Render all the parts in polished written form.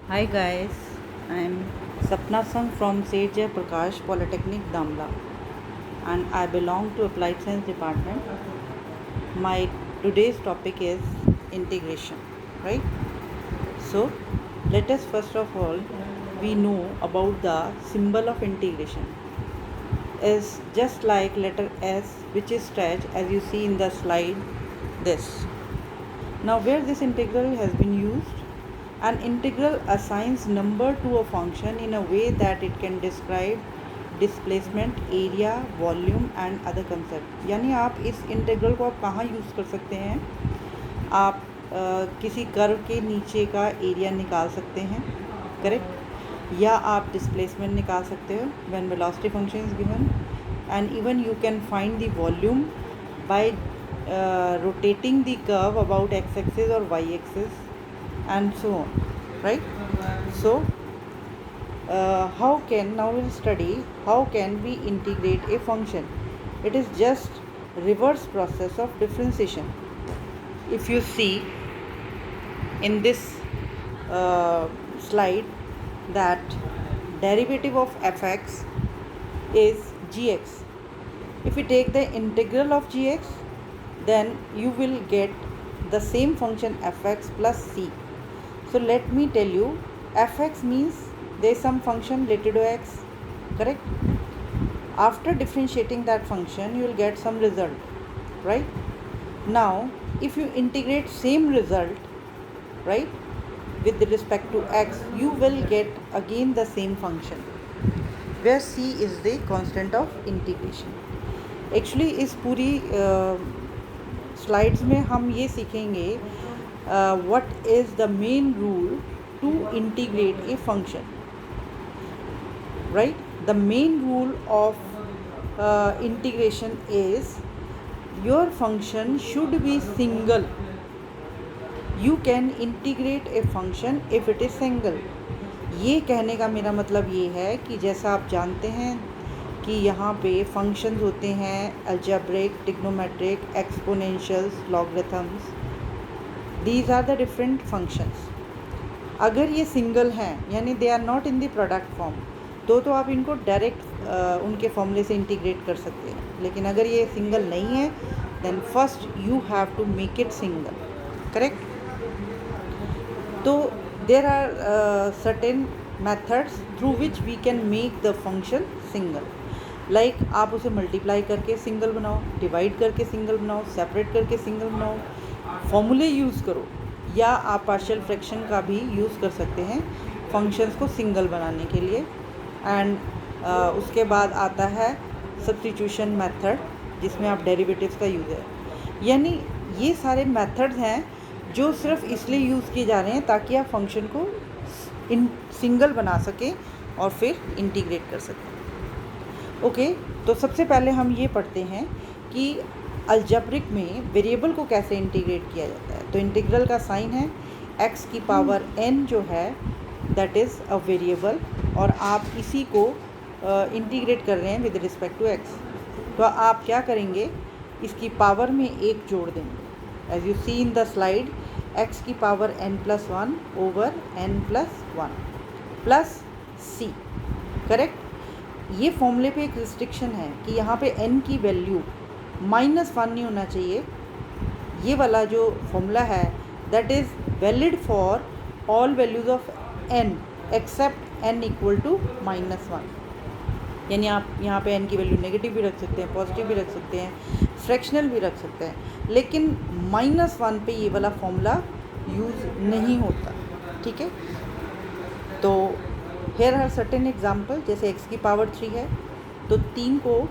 Hi guys, I am Sapna Sangh from Sage Prakash Polytechnic Damla and I belong to Applied Science Department. My today's topic is integration, right? So let us first of all we know about the symbol of integration is just like letter S which is stretched as you see in the slide this. Now where this integral has been used, an integral assigns number to a function in a way that it can describe displacement area volume and other concept. यानी आप इस integral को आप कहाँ use कर सकते हैं, आप किसी कर्व के नीचे का एरिया निकाल सकते हैं, करेक्ट, या आप डिस्प्लेसमेंट निकाल सकते हो when velocity function is given, and even you can find the volume by rotating the curve about x-axis or y-axis and so on, right? So how can, now we'll study how can we integrate a function. It is just reverse process of differentiation. If you see in this slide that derivative of fx is gx. If we take the integral of gx, then you will get the same function fx plus c. So let me tell you, fx means there is some function related to x, correct? After differentiating that function you will get some result, right? Now if you integrate same result, right, with respect to x, you will get again the same function where c is the constant of integration. Actually इस पूरी slides में हम ये सीखेंगे what is the main rule to integrate a function, right? The main rule of integration is your function should be single. You can integrate a function if it is single. ये कहने का मेरा मतलब ये है कि जैसा आप जानते हैं कि यहाँ पे फंक्शंस होते हैं algebraic, trigonometric, exponentials, logarithms. These are the different functions. अगर ये सिंगल हैं यानी they are not in the product form, तो आप इनको डायरेक्ट उनके फॉर्मूले से इंटीग्रेट कर सकते हैं. लेकिन अगर ये सिंगल नहीं है then first you have to make it single, correct? तो there are certain methods through which we can make the function single. Like आप उसे मल्टीप्लाई करके सिंगल बनाओ, डिवाइड करके सिंगल बनाओ, सेपरेट करके सिंगल बनाओ, फॉर्मूले यूज़ करो, या आप पार्शियल फ्रैक्शन का भी यूज़ कर सकते हैं फंक्शंस को सिंगल बनाने के लिए. एंड उसके बाद आता है सब्स्टिट्यूशन मेथड जिसमें आप डेरिवेटिव्स का यूज़ है. यानी ये सारे मेथड्स हैं जो सिर्फ इसलिए यूज़ किए जा रहे हैं ताकि आप फंक्शन को सिंगल बना सकें और फिर इंटीग्रेट कर सकें. ओके, तो सबसे पहले हम ये पढ़ते हैं कि अलजेब्रिक में वेरिएबल को कैसे इंटीग्रेट किया जाता है. तो इंटीग्रल का साइन है x की पावर n जो है दैट इज़ अ वेरिएबल, और आप इसी को इंटीग्रेट कर रहे हैं विद रिस्पेक्ट टू x. तो आप क्या करेंगे, इसकी पावर में एक जोड़ देंगे. As you see in the slide, x की power n+1 over n+1 plus c, correct? ये फॉर्मूले पे एक रिस्ट्रिक्शन है कि यहाँ पे n की वैल्यू -1 नहीं होना चाहिए. ये वाला जो फॉर्मूला है that is valid for all values of n except n equal to -1. यानी आप यहाँ पे n की वैल्यू नेगेटिव भी रख सकते हैं, पॉजिटिव भी रख सकते हैं, फ्रैक्शनल भी रख सकते हैं, लेकिन -1 पे ये वाला फॉर्मूला यूज़ नहीं होता, ठीक है? तो हेयर आर सर्टेन एग्जाम्पल, जैसे x की पावर 3 है तो 3 को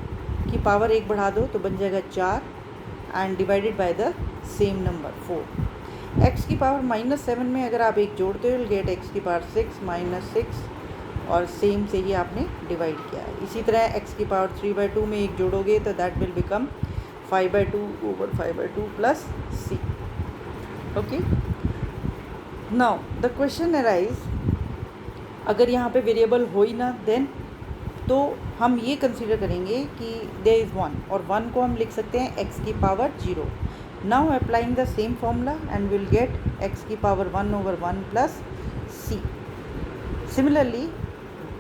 की पावर 1 बढ़ा दो तो बन जाएगा 4 and divided by the same number 4. x की पावर -7 में अगर आप एक जोड़ते हो विल गेट x की पावर 6 -6 और सेम से ही आपने डिवाइड किया है. इसी तरह x की पावर 3/2 में एक जोड़ोगे तो that will become 5/2 over 5/2 plus c. Okay, now the question arise, अगर यहाँ पे वेरिएबल हो ही ना देन तो हम ये कंसीडर करेंगे कि देयर इज़ 1 और 1 को हम लिख सकते हैं x की power 0. Now applying the same formula and will get x की power 1 over 1 plus c. Similarly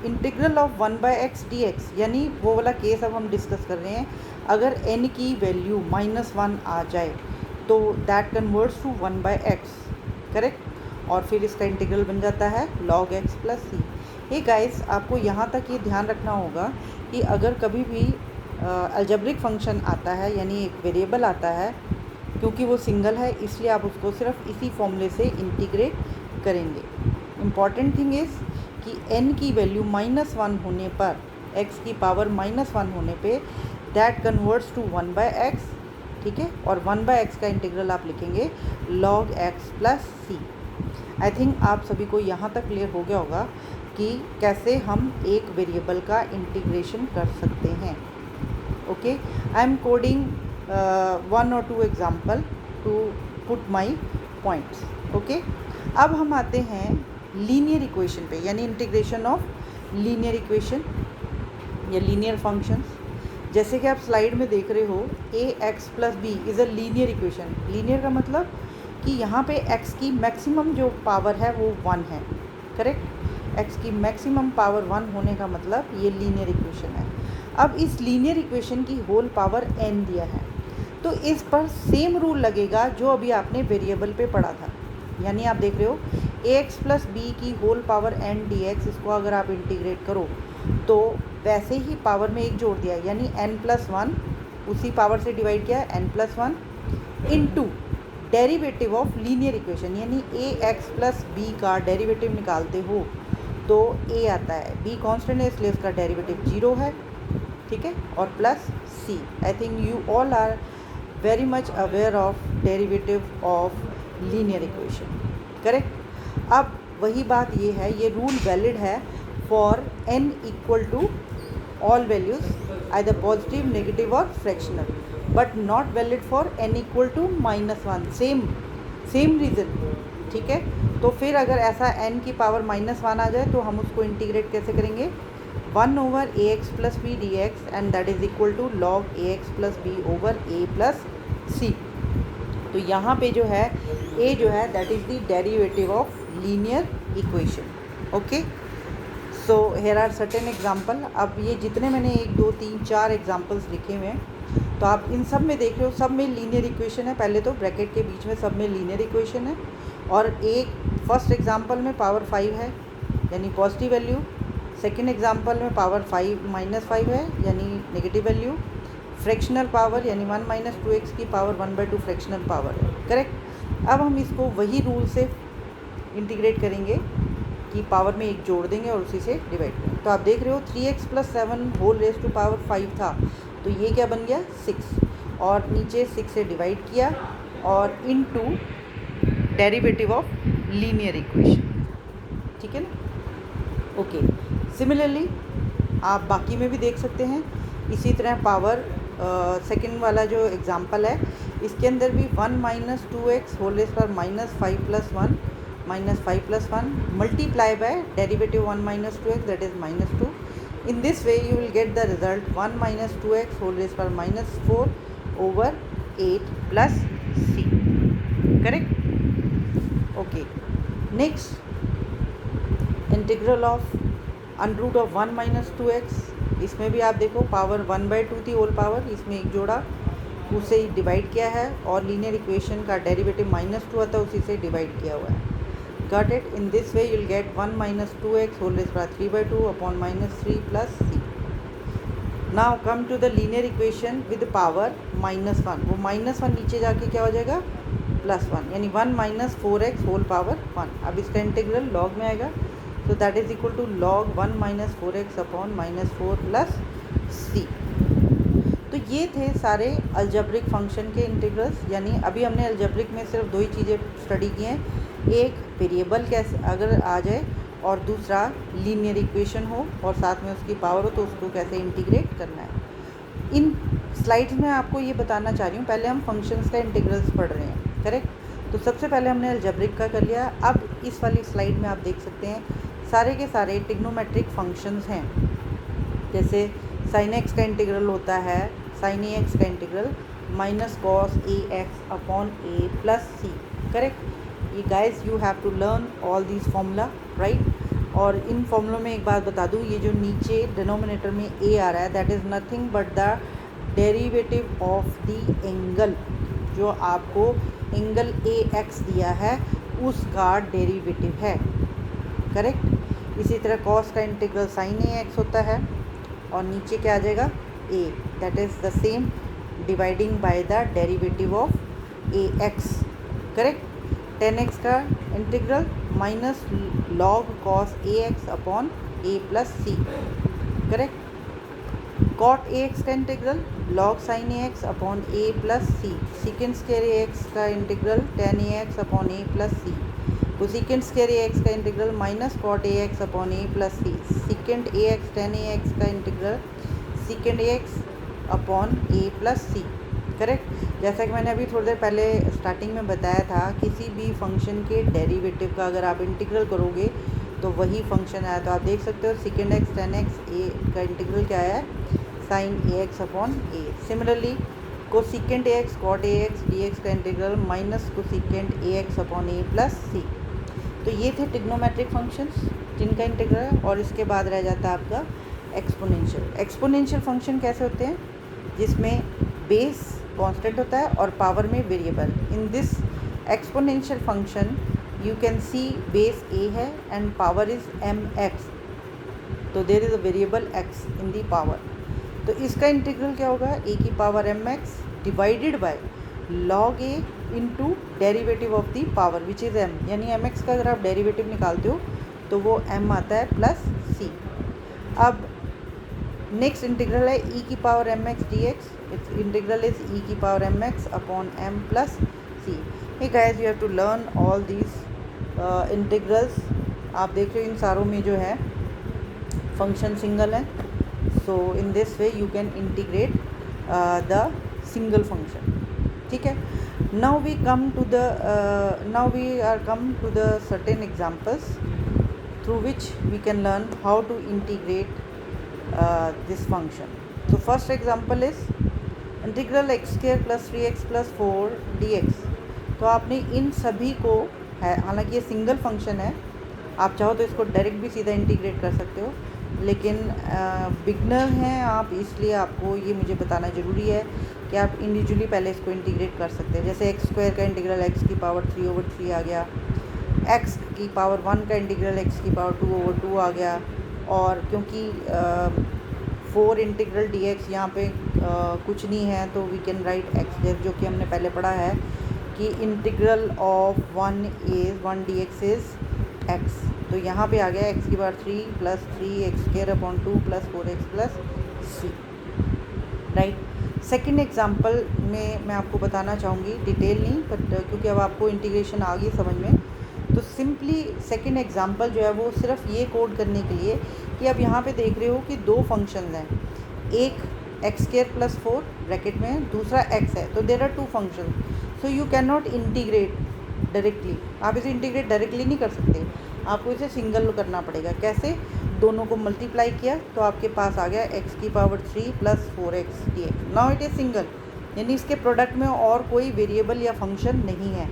integral of 1/x dx, यानी वो वाला केस अब हम डिस्कस कर रहे हैं, अगर n की वैल्यू -1 आ जाए तो that converts to 1/x, correct, और फिर इसका इंटीग्रल बन जाता है log x प्लस सी। ये गाइस आपको यहाँ तक ये ध्यान रखना होगा कि अगर कभी भी अलजेब्रिक फंक्शन आता है, यानी एक वेरिएबल आता है, क्योंकि वो सिंगल है इसलिए आप उसको सिर्फ इसी फॉर्मूले से इंटीग्रेट करेंगे। इम्पॉर्टेंट थिंग इज़ कि n की वैल्यू -1 होने पर, x की पावर -1 होने पे दैट कन्वर्ट्स टू 1/x, ठीक है, और 1/x का इंटीग्रल आप लिखेंगे log x प्लस सी। आई थिंक आप सभी को यहाँ तक क्लियर हो गया होगा कि कैसे हम एक वेरिएबल का इंटीग्रेशन कर सकते हैं। Okay, I am coding 1 or 2 example to put my points. Okay, अब हम आते हैं लीनियर इक्वेशन पे, यानी इंटीग्रेशन ऑफ लीनियर इक्वेशन या लीनियर फंक्शंस। जैसे कि आप स्लाइड में देख रहे हो, ax plus B is a linear equation. Linear का मतलब कि यहाँ पे x की मैक्सिमम जो पावर है वो 1 है, करेक्ट। x की मैक्सिमम पावर 1 होने का मतलब ये लीनियर इक्वेशन है। अब इस लीनियर इक्वेशन की होल पावर n दिया है, तो इस पर सेम रूल लगेगा जो अभी आपने वेरिएबल पे पढ़ा था। यानी आप देख रहे हो ax प्लस बी की होल पावर n dx, इसको अगर आप इंटीग्रेट करो तो वैसे ही पावर में एक जोड़ दिया, यानी n प्लस 1, उसी पावर से डिवाइड किया n plus 1 into derivative of linear equation, यानी ax प्लस बी का डेरिवेटिव निकालते हो तो a आता है, b कांस्टेंट है इसलिए इसका डेरिवेटिव 0 है, ठीक है, और plus c। I think you all are very much aware of derivative of linear equation, correct. अब वही बात ये है, ये रूल वैलिड है for n equal to all values either positive, negative और fractional, but not valid for n equal to -1। Same reason, ठीक है। तो फिर अगर ऐसा n की पावर -1 आ जाए तो हम उसको इंटीग्रेट कैसे करेंगे, 1/ax plus B D X, and that is equal to log ax plus B over a plus C. तो यहाँ पे जो है a जो है that is the derivative of linear equation. Okay, so here are certain example. अब ये जितने मैंने 1 2 3 4 एग्जाम्पल्स लिखे हुए हैं, तो आप इन सब में देख रहे हो, सब में लीनियर इक्वेशन है। पहले तो ब्रैकेट के बीच में सब में लीनियर इक्वेशन है, और एक फर्स्ट एग्जाम्पल में पावर 5 है यानी पॉजिटिव वैल्यू, सेकेंड एग्जाम्पल में पावर -5 है यानी नेगेटिव वैल्यू, फ्रैक्शनल पावर यानी 1 - 2x की पावर 1/2 फ्रैक्शनल पावर है, करेक्ट। अब हम इसको वही रूल से इंटीग्रेट करेंगे कि पावर में एक जोड़ देंगे और उसी से डिवाइड करेंगे। तो आप देख रहे हो 3x plus 7 whole raise to power 5 था, तो ये क्या बन गया 6, और नीचे 6 से डिवाइड किया और into derivative of linear equation, ठीक है ना। ओके, सिमिलरली आप बाकी में भी देख सकते हैं। इसी तरह पावर सेकंड वाला जो एग्जांपल है, इसके अंदर भी 1 - 2x होल रेज पर -5 plus 1 -5 plus 1 multiply by derivative 1 - 2x that is -2। In this way you will get the result 1 - 2x whole raised per -4 over 8 plus c, correct। okay, next integral of under root of 1 - 2x, इसमें भी आप देखो power 1/2 थी whole power, इसमें एक जोड़ा उसे divide किया है, और लीनियर इक्वेशन का डेरिवेटिव -2 आता है उसी से डिवाइड किया हुआ है। Got it? In this way you will get 1 - 2x whole raised by 3/2 upon -3 plus c. Now come to the linear equation with power -1। वो -1 नीचे जाके क्या हो जाएगा +1, यानी 1 - 4x whole power 1। अब इसका इंटीग्रल log में आएगा, तो that is equal to log 1 - 4x upon -4 plus c। तो ये थे सारे अलजेब्रिक फंक्शन के इंटीग्रल्स। यानी अभी हमने अलजेब्रिक में सिर्फ 2 ही चीज़ें स्टडी की हैं, एक वेरिएबल कैसे अगर आ जाए, और दूसरा लीनियर इक्वेशन हो और साथ में उसकी पावर हो तो उसको कैसे इंटीग्रेट करना है। इन स्लाइड्स में आपको ये बताना चाह रही हूँ, पहले हम फंक्शंस का इंटीग्रल्स पढ़ रहे हैं, करेक्ट। तो सबसे पहले हमने अलजेब्रिक का कर लिया। अब इस वाली स्लाइड में आप देख सकते हैं सारे के सारे ट्रिग्नोमेट्रिक फंक्शंस हैं। जैसे sin x का इंटीग्रल होता है, sin ax का integral -cos ax upon a plus c, correct. ये guys you have to learn all this formula, right. और इन फॉर्मूलों में एक बात बता दूँ, ये जो नीचे डिनोमिनेटर में ए आ रहा है that is nothing but the derivative of the angle, जो आपको एंगल ए एक्स दिया है उसका डेरिवेटिव है, करेक्ट। इसी तरह कॉस का इंटीग्रल साइन ए एक्स होता है और नीचे क्या आ जाएगा A, that is the same dividing by the derivative of A X, correct. Tan X का integral minus log cos A x upon A plus C, correct. Cot A X का integral log sine A x upon A plus C, secant square A X का integral tan A x upon A plus C, cosecant square A X का integral minus cot A x upon A plus C, secant A X tan A X का integral secant A x upon A plus C, correct. जैसा कि मैंने अभी थोड़ी देर पहले starting में बताया था, किसी भी फंक्शन के डेरिवेटिव का अगर आप इंटीग्रल करोगे तो वही फंक्शन आया। तो आप देख सकते हो secant x tan x a का इंटीग्रल क्या है, sine A x upon a. Similarly cosecant a x cot A x D x का integral minus cosecant a x upon A plus C. तो ये थे ट्रिग्नोमेट्रिक फंक्शंस जिनका integral है। और इसके बाद रह जाता है आपका एक्सपोनेंशियल। एक्सपोनेंशियल फंक्शन कैसे होते हैं, जिसमें बेस कांस्टेंट होता है और पावर में variable. In this exponential function you can see base A है and power is M X, तो there is a variable X in the power. तो इसका इंटीग्रल क्या होगा, ए की power M X divided by log A into derivative of the power which is M, यानी M X का अगर आप डेरीवेटिव निकालते हो तो वो एम आता है प्लस सी। अब नेक्स्ट इंटीग्रल है ई की power M X D X, it's integral is E की power M X upon M plus C. Hey guys, you have to learn all these integrals. आप देख रहे हो इन सारों में जो है फंक्शन सिंगल है, so in this way you can integrate the single function, ठीक है। Now we come to the certain examples through which we can learn how to integrate this function. So first example is integral x square plus 3x plus 4 dx। तो आपने इन सभी को है, हालांकि ये single function है, आप चाहो तो इसको डायरेक्ट भी सीधा इंटीग्रेट कर सकते हो, लेकिन बिगनर हैं आप, इसलिए आपको ये मुझे बताना ज़रूरी है कि आप इंडिविजुअली पहले इसको इंटीग्रेट कर सकते हैं। जैसे एक्स स्क्वायर का इंटीग्रल एक्स की पावर 3/3 आ गया, एक्स की पावर 1 का इंटीग्रल एक्स की पावर 2/2 आ गया। और क्योंकि 4 इंटीग्रल डी एक्स यहाँ पे कुछ नहीं है, तो वी कैन राइट एक्स, जो कि हमने पहले पढ़ा है कि integral of 1 d x is x. तो यहाँ पे आ गया एक्स की power 3 plus 3 x square upon 2 plus 4x plus c, right. Second example में मैं आपको बताना चाहूँगी, डिटेल नहीं बट क्योंकि अब आपको इंटीग्रेशन आ गई समझ में, तो सिंपली सेकेंड एग्जांपल जो है वो सिर्फ ये कोड करने के लिए कि अब यहाँ पे देख रहे हो कि दो फंक्शंस हैं, एक एक्स स्क्वायर प्लस 4 ब्रैकेट में, दूसरा एक्स है, तो there are two functions, so you can not integrate directly. आप इसे इंटीग्रेट डायरेक्टली नहीं कर सकते, आपको इसे सिंगल करना पड़ेगा। कैसे, दोनों को मल्टीप्लाई किया तो आपके पास आ गया एक्स की power 3 plus 4x dx। Now it is single, यानी इसके प्रोडक्ट में और कोई वेरिएबल या फंक्शन नहीं है।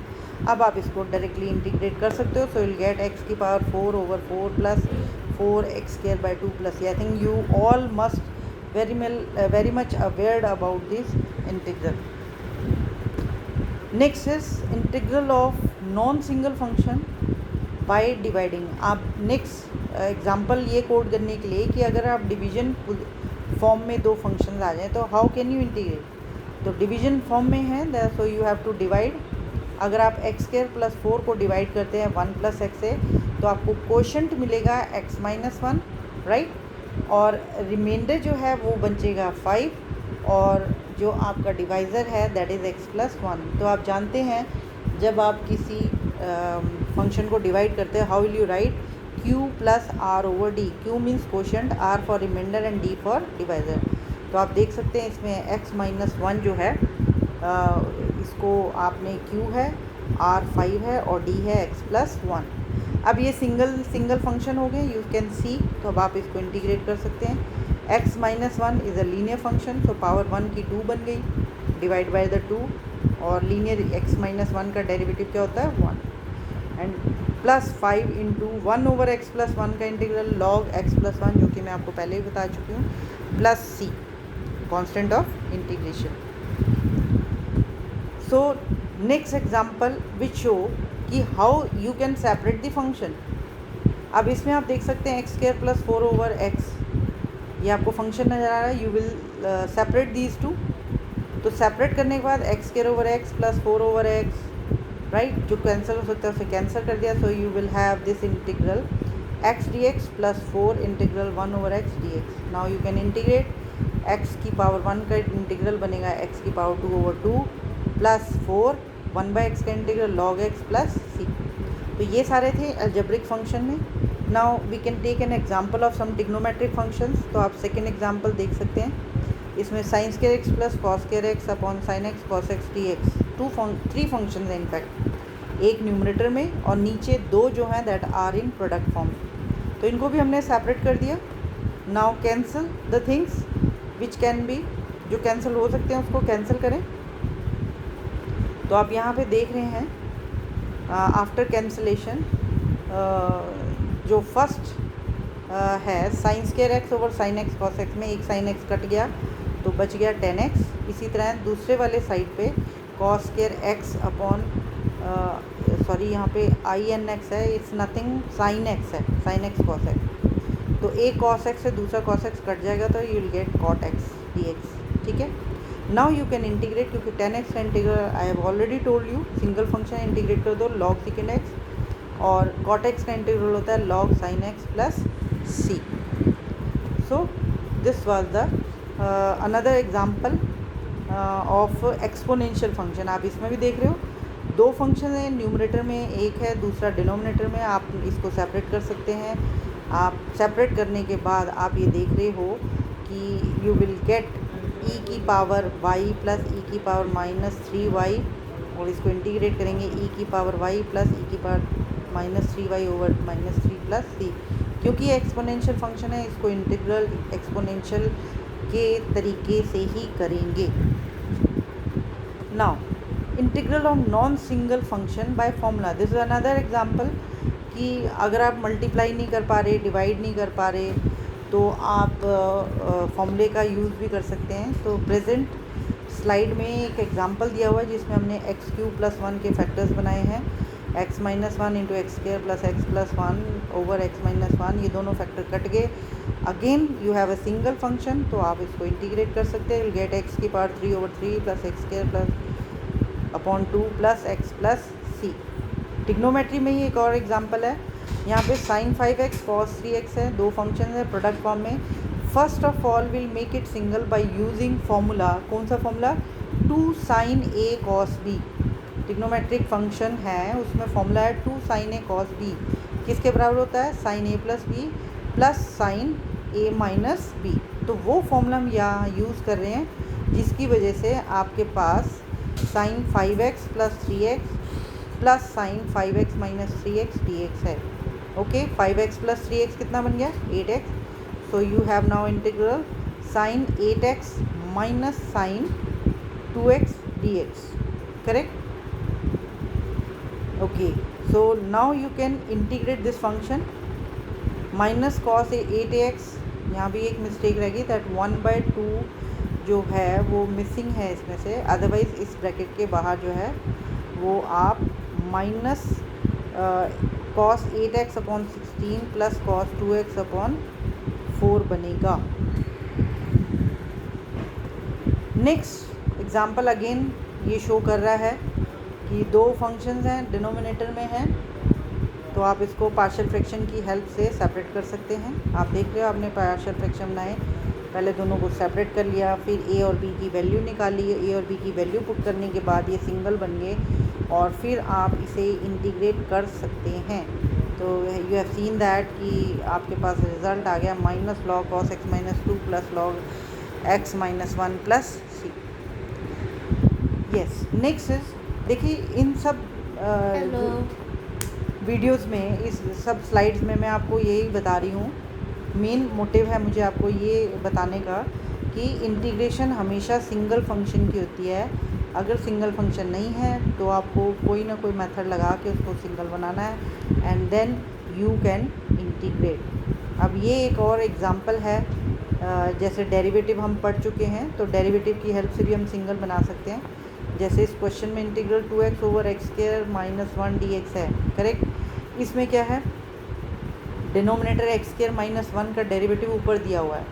अब आप इसको डायरेक्टली इंटीग्रेट कर सकते हो, सो विल गेट एक्स की power 4/4 plus 4x² 2 plus. I think you all must very much aware about this integral. Next is integral of non single function by dividing. आप नेक्स्ट एग्जांपल ये code करने के लिए कि अगर आप division form में दो फंक्शंस आ जाएं तो हाउ कैन यू इंटीग्रेट। तो डिवीजन फॉर्म में है, so you have to divide. अगर आप एक्स स्क्वायर प्लस 4 को डिवाइड करते हैं 1 प्लस एक्स से, तो आपको कोशेंट मिलेगा x माइनस 1, राइट, और रिमाइंडर जो है वो बचेगा 5, और जो आपका डिवाइज़र है दैट इज़ x प्लस 1। तो आप जानते हैं जब आप किसी फंक्शन को डिवाइड करते हैं, how will you write, q plus r/d। q means quotient, r for remainder and d for divisor. तो आप देख सकते हैं इसमें x माइनस 1 जो है इसको आपने q है, r 5 है और d है x प्लस 1। अब ये सिंगल फंक्शन हो गए, यू कैन सी। तो अब आप इसको इंटीग्रेट कर सकते हैं। x minus 1 is a linear function, so power 1 की 2 बन गई, डिवाइड बाय द 2, और लीनियर x माइनस 1 का डेरिवेटिव क्या होता है 1। एंड प्लस 5 इंटू 1/x+1 का इंटीग्रल log x+1, जो कि मैं आपको पहले ही बता चुकी हूँ, plus c constant of integration. So next example which show कि how you can separate the function. अब इसमें आप देख सकते हैं x² + 4/x, ये आपको फंक्शन नज़र आ रहा है. You will separate these two. तो सेपरेट करने के बाद x² + 4/x, राइट, जो कैंसिल हो सकता है उसे कैंसिल कर दिया. So you will have this integral x dx + 4 integral 1/x dx. Now you can integrate. x⁻1 का इंटीग्रल बनेगा x⁻2/2 प्लस 4 1/x का integral log x plus c. तो ये सारे थे अलजेब्रिक फंक्शन में. Now we can take an example of some trigonometric functions. तो आप सेकेंड एग्जांपल देख सकते हैं. इसमें sin² x + cos² x upon sin x cos x dx. 3 functions हैं इनफैक्ट, एक न्यूमरेटर में और नीचे 2 जो हैं that are in product form. तो इनको भी हमने सेपरेट कर दिया. Now cancel the things which can be, जो कैंसिल हो सकते हैं उसको कैंसिल करें. तो आप यहाँ पे देख रहे हैं आफ्टर कैंसिलेशन जो फर्स्ट है sin² x/sin x cos x में एक sin x कट गया तो बच गया 10x. इसी तरह दूसरे वाले साइड पे cos² x अपॉन सॉरी यहाँ पे in x है, इट्स नथिंग, sin x है, sin x cos x. तो एक cos x से दूसरा cos x कट जाएगा तो you will gate cot x dx. ठीक है. नाउ यू कैन इंटीग्रेट, क्योंकि 10x का integral I have already told you, single function integrate कर दो log secant x, और cot x का इंटीग्रल होता है log sin x plus c. So this was the another example of exponential function. आप इसमें भी देख रहे हो 2 फंक्शन हैं, न्यूमरेटर में एक है, दूसरा डिनोमिनेटर में. आप इसको सेपरेट कर सकते हैं. आप सेपरेट करने के बाद आप ये देख रहे हो कि you will gate e⁻y plus e⁻−3y, और इसको इंटीग्रेट करेंगे e⁻y plus e⁻−3y over -3 plus c. क्योंकि ये एक्सपोनेंशियल फंक्शन है, इसको इंटीग्रल एक्सपोनेंशियल के तरीके से ही करेंगे. Now integral of non single function by formula. This is another example कि अगर आप मल्टीप्लाई नहीं कर पा रहे, डिवाइड नहीं कर पा रहे, तो आप फॉर्मूले का यूज़ भी कर सकते हैं. तो प्रेजेंट स्लाइड में एक एग्जांपल दिया हुआ है जिसमें हमने x³ + 1 के फैक्टर्स बनाए हैं. x-1 × x² + x+1 over x-1, ये दोनों फैक्टर कट गए. Again you have a single function, तो आप इसको इंटीग्रेट कर सकते हैं. You get x⁻3/3 plus x² plus upon 2 plus x plus c. Trigonometry में ही एक और एग्जांपल है. यहाँ पे sin 5x cos 3x है, 2 फंक्शन है प्रोडक्ट फॉर्म में. First of all will make it single by using formula. कौन सा formula? 2 sin a cos b. Trigonometric function है, उसमें फॉर्मूला है 2 sin a cos b. किसके बराबर होता है? sin a plus b plus sin a minus b. तो वो फॉर्मूला हम यहाँ यूज़ कर रहे हैं, जिसकी वजह से आपके पास sin 5x + 3x plus sin 5x - 3x dx है. ओके, 5x + 3x कितना बन गया? 8x. So you have now integral sin 8x minus sin 2x dx. Correct? Okay, so now you can integrate this function. Minus cos 8x, यहाँ भी एक mistake रहेगी, that 1/2 जो है वो मिसिंग है इसमें से. अदरवाइज़ इस ब्रैकेट के बाहर जो है वो आप minus cos 8x upon 16 plus cos 2x upon 4 बनेगा. नेक्स्ट एग्जांपल अगेन ये शो कर रहा है कि 2 फंक्शंस हैं, डिनोमिनेटर में हैं, तो आप इसको पार्शियल फ्रैक्शन की हेल्प से सेपरेट कर सकते हैं. आप देख रहे हो आपने पार्शियल फ्रैक्शन बनाए, पहले दोनों को सेपरेट कर लिया, फिर a और b की वैल्यू निकाली. a और b की वैल्यू पुट करने के बाद ये सिंगल बन गए, और फिर आप इसे इंटीग्रेट कर सकते हैं. तो यू हैव सीन दैट कि आपके पास रिज़ल्ट आ गया -log cos x - 2 plus log x - 1 plus c. Yes, next is, देखिए इन सब वीडियोस में, इस सब स्लाइड्स में मैं आपको यही बता रही हूँ, मेन मोटिव है मुझे आपको ये बताने का कि इंटीग्रेशन हमेशा सिंगल फंक्शन की होती है. अगर सिंगल फंक्शन नहीं है तो आपको कोई ना कोई मेथड लगा के उसको सिंगल बनाना है and then you can integrate. अब ये एक और एग्जांपल है, जैसे डेरिवेटिव हम पढ़ चुके हैं तो डेरिवेटिव की हेल्प से भी हम सिंगल बना सकते हैं। जैसे इस क्वेश्चन में integral 2x over x square minus 1 dx है, करेक्ट। इसमें क्या है, डिनोमिनेटर एक्स स्क्वायर माइनस 1 का डेरिवेटिव ऊपर दिया हुआ है,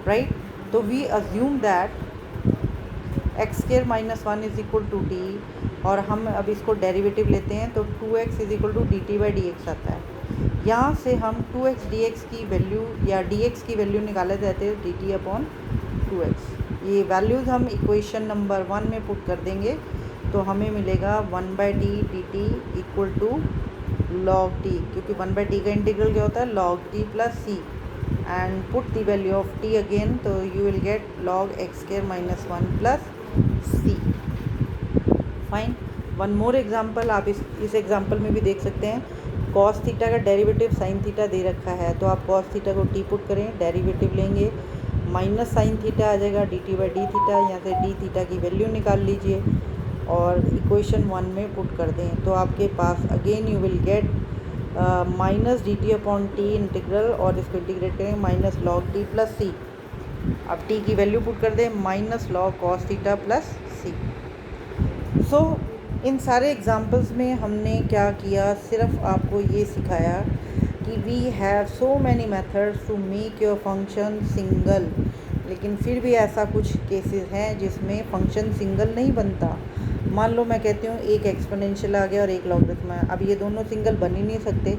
राइट। तो we assume that x square minus 1 is equal to T, और हम अब इसको डेरिवेटिव लेते हैं तो 2x is equal to d t by d x आता है। यहाँ से हम 2x dx की वैल्यू या dx की वैल्यू निकाले जाते हैं dt अपॉन 2x। ये वैल्यूज़ हम इक्वेशन नंबर 1 में पुट कर देंगे तो हमें मिलेगा 1/t dt equal to log t, क्योंकि 1/t का इंटीग्रल क्या होता है, log t plus c, and put the value of t again तो you will get log x square minus 1 plus c। Fine. One more example, आप इस example में भी देख सकते हैं। कॉस थीटा का डेरिवेटिव साइन थीटा दे रखा है तो आप कॉस थीटा को टी पुट करें, डेरिवेटिव लेंगे, माइनस साइन थीटा आ जाएगा d t by d theta, यहाँ से डी थीटा की वैल्यू निकाल लीजिए और इक्वेशन 1 में पुट कर दें तो आपके पास again you will get minus d t upon t integral, और इसको इंटीग्रेट करें minus log t plus c. अब टी की वैल्यू पुट कर दें minus log cos theta plus c. So इन सारे एग्जाम्पल्स में हमने क्या किया, सिर्फ आपको ये सिखाया कि we have so many methods to make your function single, लेकिन फिर भी ऐसा कुछ केसेस हैं जिसमें फंक्शन सिंगल नहीं बनता। मान लो मैं कहती हूँ एक एक्सपोनेंशियल आ गया और एक लॉगरिथम है, अब ये दोनों सिंगल बन ही नहीं सकते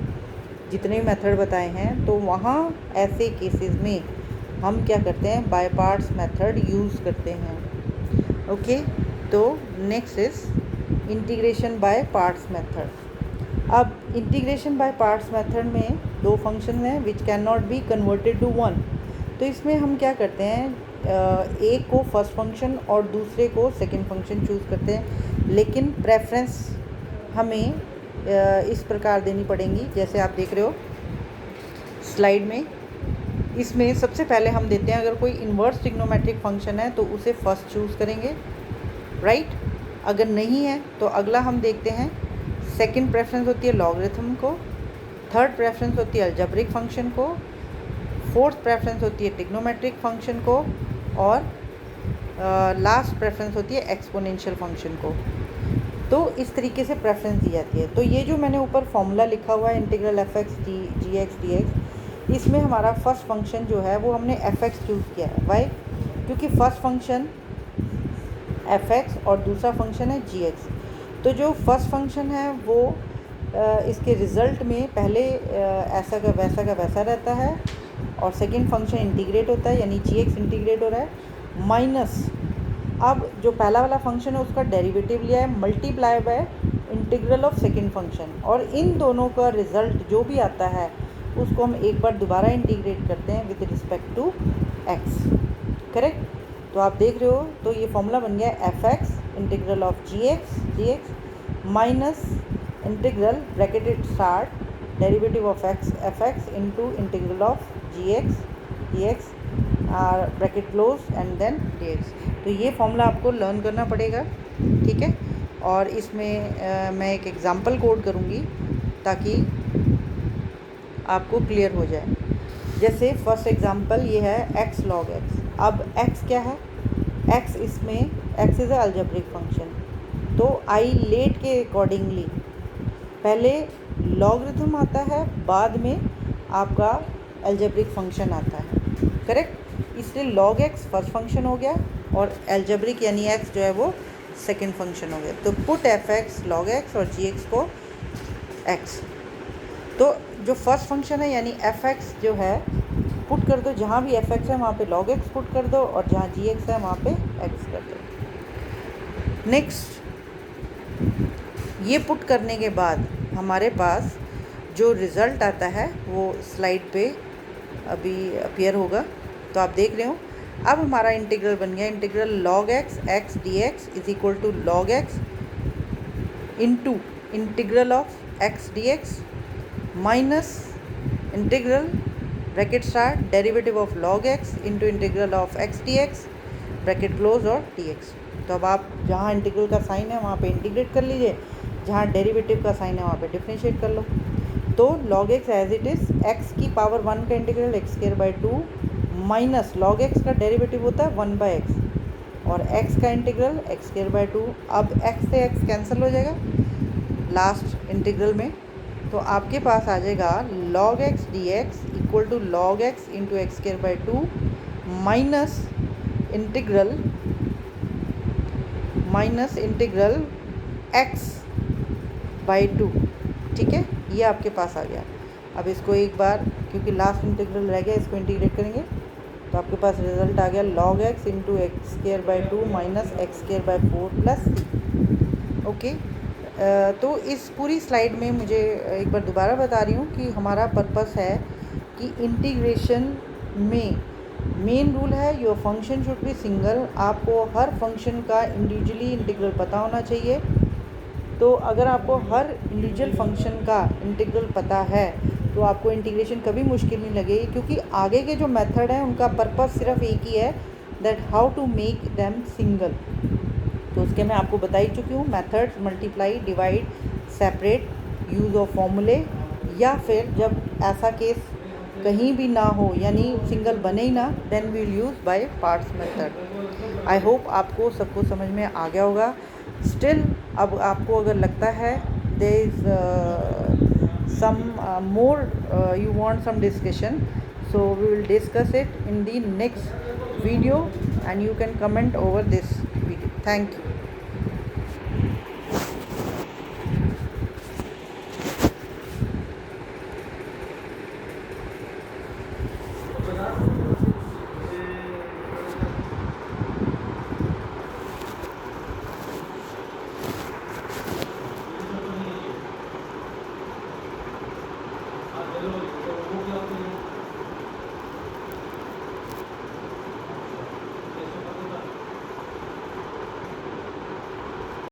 जितने मेथड बताए हैं। तो वहाँ ऐसे केसेस में हम क्या करते हैं, बाय पार्ट्स मेथड यूज़ करते हैं। ओके, तो next is integration by parts method. अब इंटीग्रेशन बाय पार्ट्स मेथड में दो फंक्शन हैं which can not be converted to one. तो इसमें हम क्या करते हैं, एक को फर्स्ट फंक्शन और दूसरे को सेकंड फंक्शन चूज़ करते हैं, लेकिन प्रेफरेंस हमें इस प्रकार देनी पड़ेंगी जैसे आप देख रहे हो स्लाइड में। इसमें सबसे पहले हम देते हैं, अगर कोई इन्वर्स ट्रिग्नोमेट्रिक फंक्शन है तो उसे फर्स्ट चूज़ करेंगे, राइट। अगर नहीं है तो अगला हम देखते हैं, सेकंड प्रेफरेंस होती है लॉगरिथम को, थर्ड प्रेफरेंस होती है अलजेब्रिक फंक्शन को, फोर्थ प्रेफरेंस होती है ट्रिग्नोमेट्रिक फंक्शन को, और लास्ट प्रेफरेंस होती है एक्सपोनेंशियल फंक्शन को। तो इस तरीके से प्रेफरेंस दी जाती है। तो ये जो मैंने ऊपर फॉर्मूला लिखा हुआ है इंटीग्रल एफ एक्स जी एक्स डी एक्स, इसमें हमारा फर्स्ट फंक्शन जो है वो हमने एफ एक्स चूज़ किया है। वाई? क्योंकि फर्स्ट फंक्शन एफ एक्स और दूसरा फंक्शन है जी एक्स। तो जो फर्स्ट फंक्शन है वो इसके रिज़ल्ट में पहले ऐसा का वैसा रहता है, और सेकंड फंक्शन इंटीग्रेट होता है यानी जी एक्स इंटीग्रेट हो रहा है, माइनस अब जो पहला वाला फंक्शन है उसका डेरिवेटिव लिया है multiply by integral of second function, और इन दोनों का रिज़ल्ट जो भी आता है उसको हम एक बार दोबारा इंटीग्रेट करते हैं with respect to x, correct. तो आप देख रहे हो, तो ये फॉर्मूला बन गया f x integral of g x minus integral bracketed start derivative of x f x into integral of g x bracket close and then d x. तो ये फॉर्मूला आपको लर्न करना पड़ेगा, ठीक है। और इसमें मैं एक एग्जांपल कोड करूँगी ताकि आपको क्लियर हो जाए। जैसे फर्स्ट एग्जांपल ये है x log x। अब x क्या है, x इसमें x is a algebraic function, तो आई लेट के अकॉर्डिंगली पहले लॉगरिथम आता है, बाद में आपका अलजेब्रिक फंक्शन आता है, करेक्ट। इसलिए log x फर्स्ट फंक्शन हो गया और अलजेब्रिक यानी x जो है वो सेकंड फंक्शन हो गया। तो put F x log x और जी एक्स को x। तो जो फर्स्ट फंक्शन है यानी एफ एक्स जो है पुट कर दो, जहाँ भी एफ एक्स है वहाँ पे log x पुट कर दो, और जहाँ जी एक्स है वहाँ पे x कर दो। नेक्स्ट, ये पुट करने के बाद हमारे पास जो रिज़ल्ट आता है वो स्लाइड पे अभी अपीयर होगा, तो आप देख रहे हो। अब हमारा इंटीग्रल बन गया, integral log x d x is equal to log x into integral of x d x minus integral bracket start derivative of log x into integral of x d x bracket close और d x. तो अब आप जहाँ integral का sign है वहाँ पे integrate कर लीजिए, जहाँ डेरिवेटिव का साइन है वहाँ पे डिफरेंशिएट कर लो। तो log x as it is x की पावर 1 का integral x square by 2 minus log x का डेरिवेटिव होता है 1 बाई एक्स और x का इंटीग्रल एक्स स्क्वायर बाई 2। अब x से x कैंसिल हो जाएगा लास्ट इंटीग्रल में, तो आपके पास आ जाएगा log x dx equal to log x into x square by 2 minus integral x by 2। ठीक है, ये आपके पास आ गया। अब इसको एक बार, क्योंकि लास्ट इंटीग्रल रह गया, इसको इंटीग्रेट करेंगे तो आपके पास रिजल्ट आ गया log x into x square by 2 minus x square by 4 plus c। Okay, तो इस पूरी स्लाइड में मुझे एक बार दोबारा बता रही हूँ कि हमारा पर्पस है कि इंटीग्रेशन में मेन रूल है your function should be single. आपको हर फंक्शन का इंडिविजुअली इंटीग्रल पता होना चाहिए। तो अगर आपको हर इंडिविजुअल फंक्शन का इंटीग्रल पता है तो आपको इंटीग्रेशन कभी मुश्किल नहीं लगेगी, क्योंकि आगे के जो मेथड हैं उनका पर्पस सिर्फ एक ही है, that how to make them single. तो उसके मैं आपको बता ही चुकी हूँ methods, multiply, divide, separate, use of फॉर्मूले, या फिर जब ऐसा केस कहीं भी ना हो यानी सिंगल बने ही ना, then we will use by parts method. I hope आपको सबको समझ में आ गया होगा। स्टिल अब आपको अगर लगता है there is some more you want some discussion, so we will discuss it in the next video and you can comment over this video. Thank you.